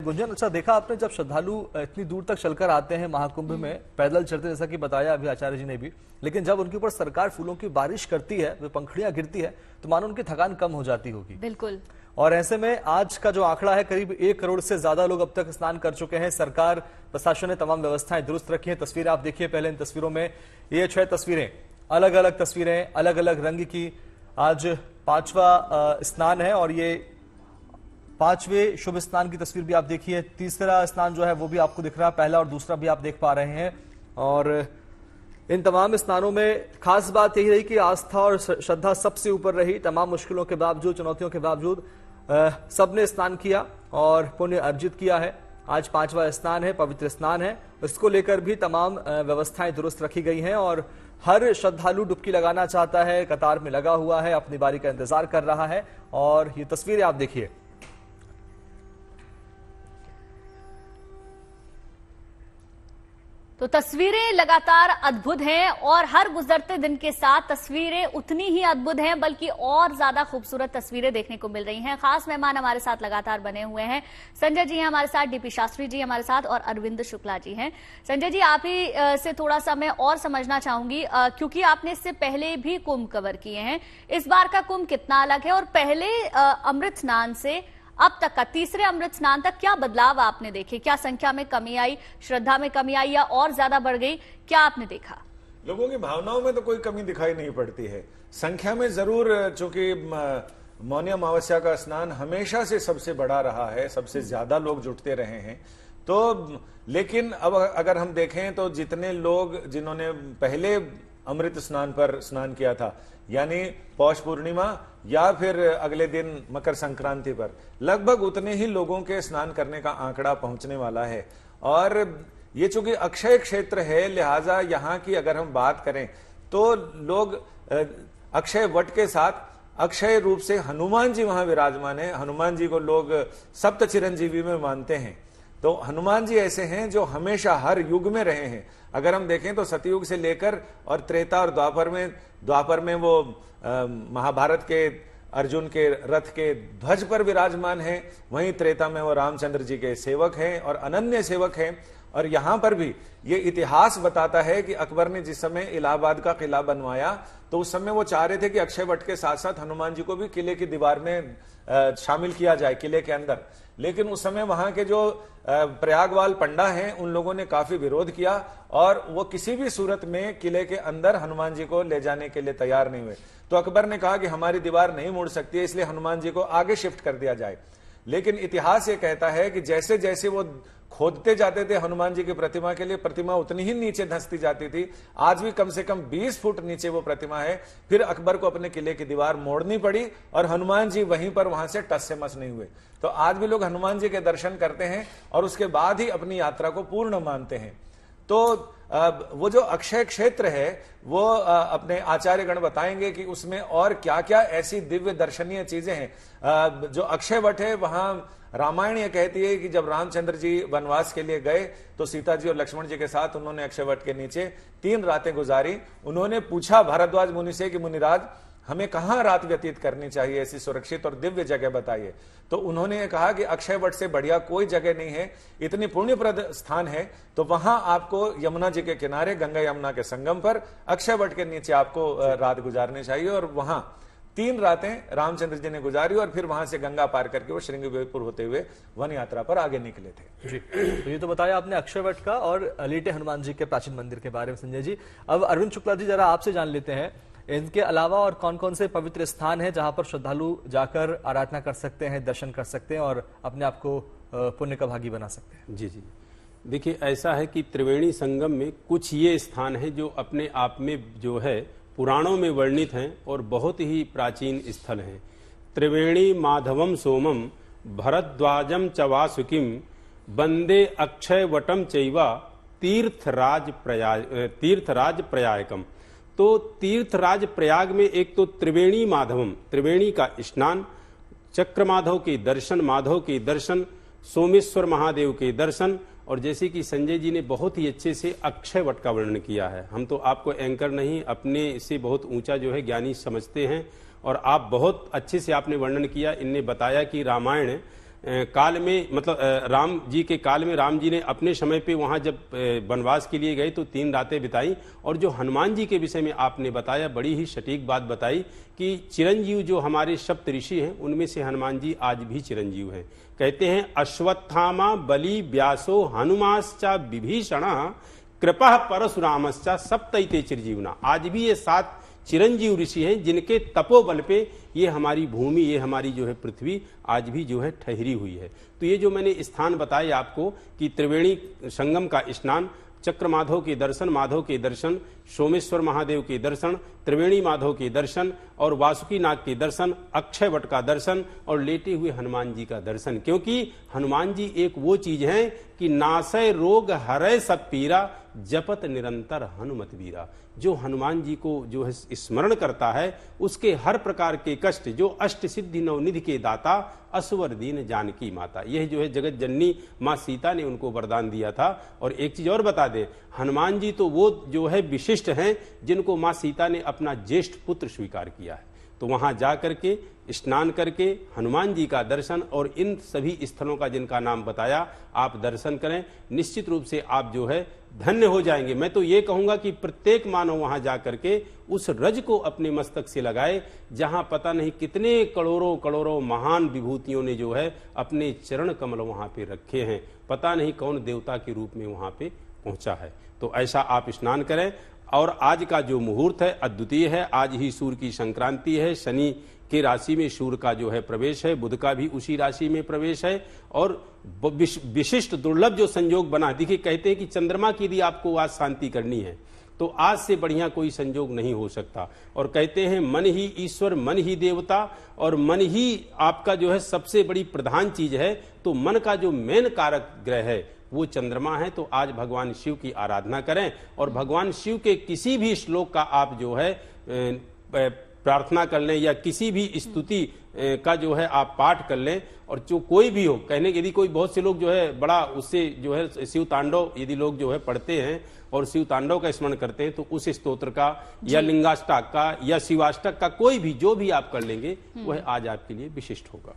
गुंजन, अच्छा देखा आपने जब श्रद्धालु इतनी दूर तक चलकर आते हैं महाकुंभ में, पैदल चलते, जैसा कि बताया अभी आचार्य जी ने भी, लेकिन जब उनके ऊपर सरकार फूलों की बारिश करती है, वे पंखुड़ियां गिरती है, तो मानो उनकी थकान कम हो जाती होगी। बिल्कुल। और ऐसे में आज का जो आंकड़ा है, करीब 1 करोड़ से ज्यादा लोग अब तक स्नान कर चुके हैं। सरकार प्रशासन ने तमाम व्यवस्थाएं दुरुस्त रखी हैं। तस्वीरें आप देखिए पहले, इन तस्वीरों में ये 6 तस्वीरें, अलग अलग तस्वीरें, अलग अलग रंग की। आज 5वां स्नान है और ये 5वें शुभ स्नान की तस्वीर भी आप देखिए। तीसरा स्नान जो है वो भी आपको दिख रहा है, पहला और दूसरा भी आप देख पा रहे हैं। और इन तमाम स्नानों में खास बात यही रही कि आस्था और श्रद्धा सबसे ऊपर रही। तमाम मुश्किलों के बावजूद, चुनौतियों के बावजूद सबने स्नान किया और पुण्य अर्जित किया है। आज 5वां स्नान है, पवित्र स्नान है। इसको लेकर भी तमाम व्यवस्थाएं दुरुस्त रखी गई हैं और हर श्रद्धालु डुबकी लगाना चाहता है, कतार में लगा हुआ है, अपनी बारी का इंतजार कर रहा है। और ये तस्वीरें आप देखिए। तो तस्वीरें लगातार अद्भुत हैं और हर गुजरते दिन के साथ तस्वीरें उतनी ही अद्भुत हैं, बल्कि और ज्यादा खूबसूरत तस्वीरें देखने को मिल रही हैं। खास मेहमान हमारे साथ लगातार बने हुए हैं। संजय जी हैं हमारे साथ, डीपी शास्त्री जी हमारे साथ और अरविंद शुक्ला जी हैं। संजय जी, आप ही से थोड़ा सा मैं और समझना चाहूंगी, क्योंकि आपने इससे पहले भी कुंभ कवर किए हैं। इस बार का कुंभ कितना अलग है और पहले अमृत स्नान से अब तक का तीसरे अमृत स्नान तक क्या बदलाव आपने देखे? क्या संख्या में कमी आई, श्रद्धा में कमी आई या और ज्यादा बढ़ गई? क्या आपने देखा? लोगों की भावनाओं में तो कोई कमी दिखाई नहीं पड़ती है। संख्या में जरूर, चूंकि मौनी अमावस्या का स्नान हमेशा से सबसे बड़ा रहा है, सबसे ज्यादा लोग जुटते रहे हैं, तो लेकिन अब अगर हम देखें तो जितने लोग जिन्होंने पहले अमृत स्नान पर स्नान किया था, यानी पौष पूर्णिमा या फिर अगले दिन मकर संक्रांति पर, लगभग उतने ही लोगों के स्नान करने का आंकड़ा पहुंचने वाला है। और ये चूंकि अक्षय क्षेत्र है, लिहाजा यहाँ की अगर हम बात करें तो लोग अक्षय वट के साथ अक्षय रूप से हनुमान जी वहां विराजमान है। हनुमान जी को लोग सप्त चिरंजीवी में मानते हैं। तो हनुमान जी ऐसे हैं जो हमेशा हर युग में रहे हैं। अगर हम देखें तो सतयुग से लेकर और त्रेता और द्वापर में वो महाभारत के अर्जुन के रथ के ध्वज पर विराजमान है। वहीं त्रेता में वो रामचंद्र जी के सेवक हैं और अनन्य सेवक हैं। और यहां पर भी ये इतिहास बताता है कि अकबर ने जिस समय इलाहाबाद का किला बनवाया तो उस समय वो चाह रहे थे कि अक्षय वट के साथ साथ हनुमान जी को भी किले की दीवार में शामिल किया जाए, किले के अंदर। लेकिन उस समय वहां के जो प्रयागवाल पंडा हैं उन लोगों ने काफी विरोध किया और वो किसी भी सूरत में किले के अंदर हनुमान जी को ले जाने के लिए तैयार नहीं हुए। तो अकबर ने कहा कि हमारी दीवार नहीं मुड़ सकती है, इसलिए हनुमान जी को आगे शिफ्ट कर दिया जाए। लेकिन इतिहास ये कहता है कि जैसे जैसे वो खोदते जाते थे हनुमान जी की प्रतिमा के लिए, प्रतिमा उतनी ही नीचे धंसती जाती थी। आज भी कम से कम 20 फुट नीचे वो प्रतिमा है। फिर अकबर को अपने किले की दीवार मोड़नी पड़ी और हनुमान जी वहीं पर वहां से टस से मस नहीं हुए। तो आज भी लोग हनुमान जी के दर्शन करते हैं और उसके बाद ही अपनी यात्रा को पूर्ण मानते हैं। तो वो जो अक्षय क्षेत्र है वो अपने आचार्य गण बताएंगे कि उसमें और क्या क्या ऐसी दिव्य दर्शनीय चीजें हैं। जो अक्षय वट है वहां रामायण ये कहती है कि जब रामचंद्र जी वनवास के लिए गए तो सीता जी और लक्ष्मण जी के साथ उन्होंने अक्षय वट के नीचे 3 रातें गुजारी। उन्होंने पूछा भारद्वाज मुनि से कि मुनिराज, हमें कहां रात व्यतीत करनी चाहिए, ऐसी सुरक्षित और दिव्य जगह बताइए। तो उन्होंने कहा कि अक्षय वट से बढ़िया कोई जगह नहीं है, इतनी पुण्यप्रद स्थान है तो वहां आपको यमुना जी के किनारे, गंगा यमुना के संगम पर अक्षय वट के नीचे आपको रात गुजारनी चाहिए। और वहां 3 रातें रामचंद्र जी ने गुजारी और फिर वहां से गंगा पार करके वो श्रृंगवेरपुर होते हुए वन यात्रा पर आगे निकले थे। जी, तो ये तो बताया आपने अक्षय वट का और लेटे हनुमान जी के प्राचीन मंदिर के बारे में संजय जी। अब अरविंद शुक्ला जी, जरा आपसे जान लेते हैं इनके अलावा और कौन कौन से पवित्र स्थान हैं जहां पर श्रद्धालु जाकर आराधना कर सकते हैं, दर्शन कर सकते हैं और अपने आप को पुण्य का भागी बना सकते हैं? जी जी, देखिए ऐसा है कि त्रिवेणी संगम में कुछ ये स्थान है जो अपने आप में जो है पुराणों में वर्णित हैं और बहुत ही प्राचीन स्थल हैं। त्रिवेणी माधवम सोमम भरद्वाजम च वासुकिम वंदे अक्षय वटम चैवा तीर्थराज प्रयागम। तो तीर्थराज प्रयाग में एक तो त्रिवेणी माधवम, त्रिवेणी का स्नान, चक्र माधव के दर्शन, माधव के दर्शन, सोमेश्वर महादेव के दर्शन, और जैसे कि संजय जी ने बहुत ही अच्छे से अक्षय वट का वर्णन किया है। हम तो आपको एंकर नहीं, अपने से बहुत ऊंचा जो है ज्ञानी समझते हैं और आप बहुत अच्छे से आपने वर्णन किया। इनने बताया कि रामायण काल में, मतलब राम जी के काल में राम जी ने अपने समय पे वहां जब वनवास के लिए गए तो 3 रातें बिताई। और जो हनुमान जी के विषय में आपने बताया, बड़ी ही सटीक बात बताई कि चिरंजीव जो हमारे सप्त ऋषि हैं उनमें से हनुमान जी आज भी चिरंजीव हैं। कहते हैं अश्वत्थामा बलि व्यासो हनुमाश्चा विभीषण कृपा परशुरामश्चा सप्तैते चिरजीवना। आज भी ये 7 चिरंजीव ऋषि हैं जिनके तपोबल पे ये हमारी भूमि, ये हमारी जो है पृथ्वी आज भी जो है ठहरी हुई है। तो ये जो मैंने स्थान बताए आपको कि त्रिवेणी संगम का स्नान, चक्र माधव के दर्शन, माधव के दर्शन, सोमेश्वर महादेव के दर्शन, त्रिवेणी माधव के दर्शन और वासुकी नाग के दर्शन, अक्षय वट का दर्शन और लेटे हुए हनुमान जी का दर्शन। क्योंकि हनुमान जी एक वो चीज है कि नासय रोग हरय सब पीरा जपत निरंतर हनुमत वीरा। जो हनुमान जी को जो है स्मरण करता है उसके हर प्रकार के कष्ट, जो अष्ट सिद्धि नवनिधि के दाता असवर दीन जानकी माता, यह जो है जगत जननी मां सीता ने उनको वरदान दिया था। और एक चीज और बता दें, हनुमान जी तो वो जो है विशिष्ट हैं जिनको मां सीता ने अपना ज्येष्ठ पुत्र स्वीकार किया है। तो वहां जा करके स्नान करके हनुमान जी का दर्शन और इन सभी स्थलों का जिनका नाम बताया आप दर्शन करें, निश्चित रूप से आप जो है धन्य हो जाएंगे। मैं तो ये कहूंगा कि प्रत्येक मानव वहां जा करके उस रज को अपने मस्तक से लगाए जहां पता नहीं कितने करोड़ों करोड़ों महान विभूतियों ने जो है अपने चरण कमल वहां पे रखे हैं। पता नहीं कौन देवता के रूप में वहां पे पहुंचा है। तो ऐसा आप स्नान करें। और आज का जो मुहूर्त है अद्वितीय है। आज ही सूर्य की संक्रांति है, शनि के राशि में सूर्य का जो है प्रवेश है, बुध का भी उसी राशि में प्रवेश है और विशिष्ट दुर्लभ जो संयोग बना। देखिए कहते हैं कि चंद्रमा की यदि आपको आज शांति करनी है तो आज से बढ़िया कोई संयोग नहीं हो सकता। और कहते हैं मन ही ईश्वर, मन ही देवता और मन ही आपका जो है सबसे बड़ी प्रधान चीज है। तो मन का जो मेन कारक ग्रह है वो चंद्रमा है। तो आज भगवान शिव की आराधना करें और भगवान शिव के किसी भी श्लोक का आप जो है प्रार्थना कर लें या किसी भी स्तुति का जो है आप पाठ कर लें। और जो कोई भी हो, कहने यदि कोई, बहुत से लोग जो है बड़ा उससे जो है शिव तांडव यदि लोग जो है पढ़ते हैं और शिव तांडव का स्मरण करते हैं तो उस स्तोत्र का या लिंगाष्टक का या शिवाष्टक का कोई भी जो भी आप कर लेंगे वह आज आपके लिए विशिष्ट होगा।